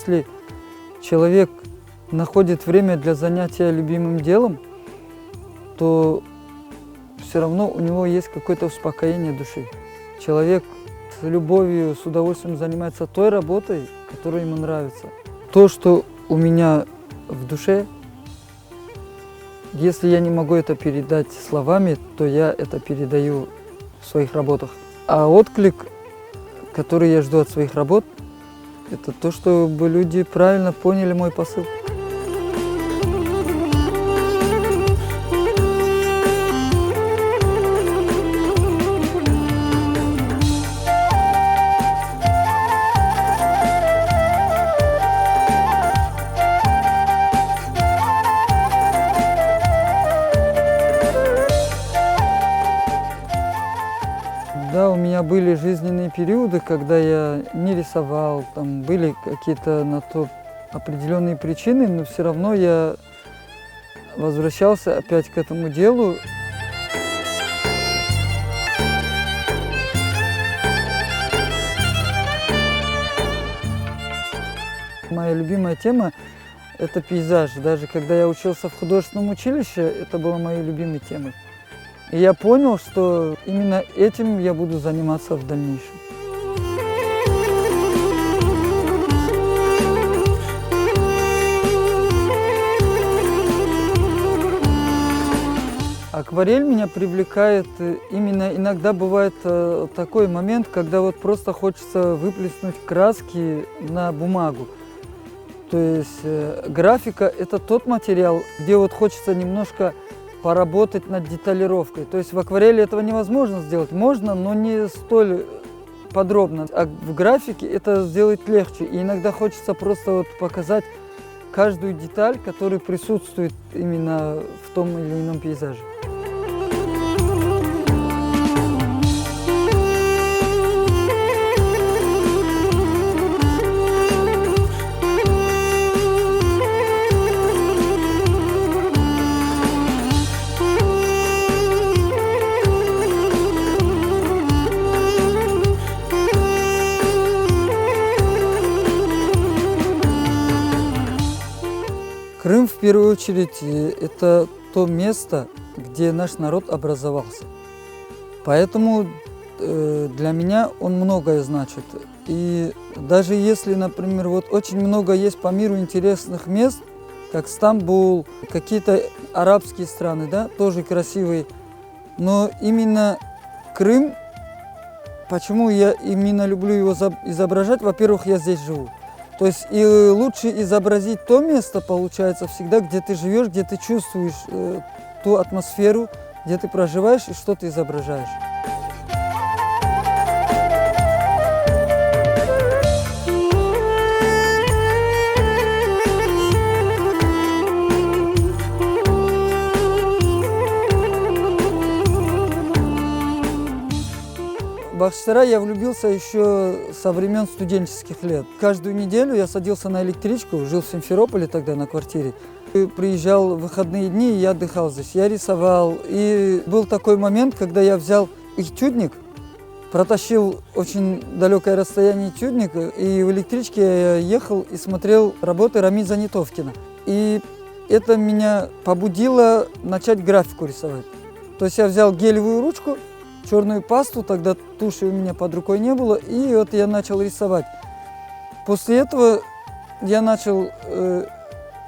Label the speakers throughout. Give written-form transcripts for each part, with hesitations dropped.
Speaker 1: если человек находит время для занятия любимым делом, то все равно у него есть какое-то успокоение души. Человек с любовью, с удовольствием занимается той работой, которая ему нравится. То, что у меня в душе, если я не могу это передать словами, то я это передаю в своих работах. А отклик, который я жду от своих работ, это то, чтобы люди правильно поняли мой посыл. Да, у меня были жизненные периоды, когда я не рисовал, там были какие-то на то определенные причины, но все равно я возвращался опять к этому делу. Моя любимая тема – это пейзаж. Даже когда я учился в художественном училище, это было моей любимой темой. И я понял, что именно этим я буду заниматься в дальнейшем. Акварель меня привлекает именно иногда бывает такой момент, когда вот просто хочется выплеснуть краски на бумагу. То есть графика – это тот материал, где вот хочется немножко поработать над деталировкой. То есть в акварели этого невозможно сделать. Можно, но не столь подробно. А в графике это сделать легче. И иногда хочется просто вот показать каждую деталь, которая присутствует именно в том или ином пейзаже. Крым, в первую очередь, это то место, где наш народ образовался. Поэтому для меня он многое значит. И даже если, например, вот очень много есть по миру интересных мест, как Стамбул, какие-то арабские страны, да, тоже красивые, но именно Крым, почему я именно люблю его изображать, во-первых, я здесь живу. То есть и лучше изобразить то место, получается, всегда, где ты живешь, где ты чувствуешь ту атмосферу, где ты проживаешь и что ты изображаешь. В Бахчисарай я влюбился еще со времен студенческих лет. Каждую неделю я садился на электричку, жил в Симферополе тогда на квартире. Приезжал в выходные дни, и я отдыхал здесь. Я рисовал. И был такой момент, когда я взял этюдник, протащил очень далекое расстояние этюдник, и в электричке я ехал и смотрел работы Рамиза Нетовкина. И это меня побудило начать графику рисовать. То есть я взял гелевую ручку, черную пасту, тогда туши у меня под рукой не было, и вот я начал рисовать. После этого я начал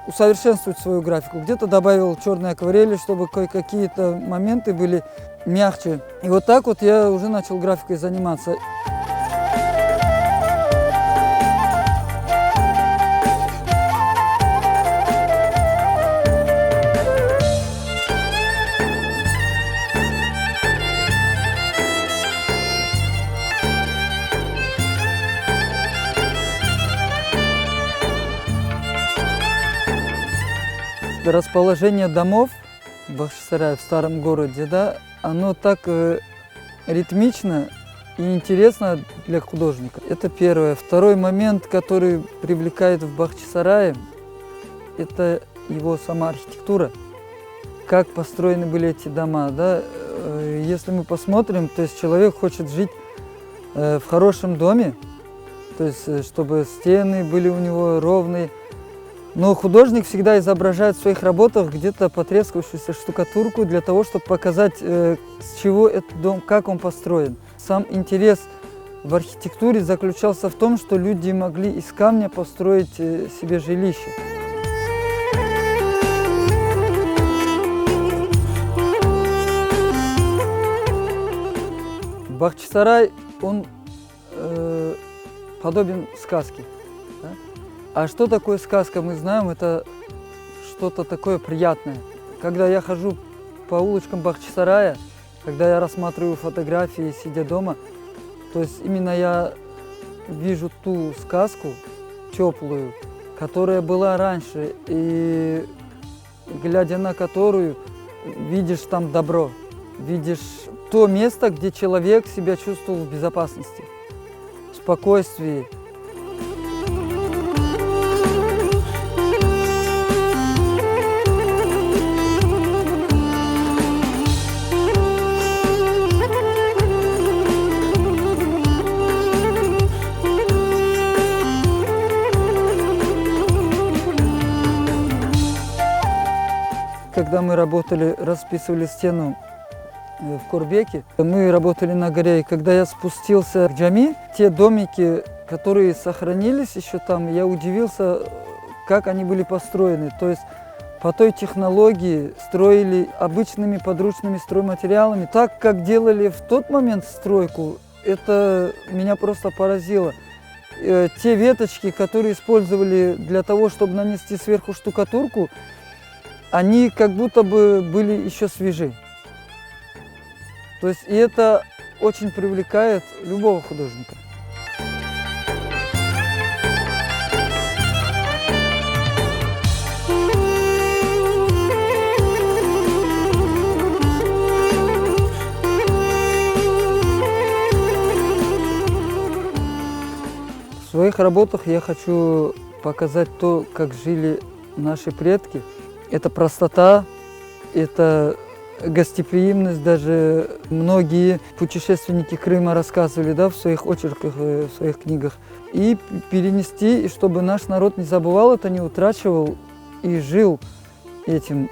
Speaker 1: усовершенствовать свою графику. Где-то добавил черной акварели, чтобы какие-то моменты были мягче. И вот так вот я уже начал графикой заниматься. Расположение домов в Бахчисарае, в старом городе, да, оно так ритмично и интересно для художника. Это первое. Второй момент, который привлекает в Бахчисарае, это его сама архитектура. Как построены были эти дома, да. Если мы посмотрим, то есть человек хочет жить в хорошем доме, то есть чтобы стены были у него ровные. Но художник всегда изображает в своих работах где-то потрескавшуюся штукатурку для того, чтобы показать, с чего этот дом, как он построен. Сам интерес в архитектуре заключался в том, что люди могли из камня построить себе жилище. Бахчисарай, он подобен сказке. Да? А что такое сказка, мы знаем, это что-то такое приятное. Когда я хожу по улочкам Бахчисарая, когда я рассматриваю фотографии, сидя дома, то есть именно я вижу ту сказку теплую, которая была раньше, и глядя на которую, видишь там добро, видишь то место, где человек себя чувствовал в безопасности, в спокойствии. Когда мы работали, расписывали стену в Корбеке, мы работали на горе, и когда я спустился к Джами, те домики, которые сохранились еще там, я удивился, как они были построены. То есть по той технологии строили обычными подручными стройматериалами. Так, как делали в тот момент стройку, это меня просто поразило. Те веточки, которые использовали для того, чтобы нанести сверху штукатурку, они как будто бы были еще свежи. То есть и это очень привлекает любого художника. В своих работах я хочу показать то, как жили наши предки. Это простота, это гостеприимность. Даже многие путешественники Крыма рассказывали, да, в своих очерках, в своих книгах. И перенести, и чтобы наш народ не забывал это, не утрачивал и жил этим.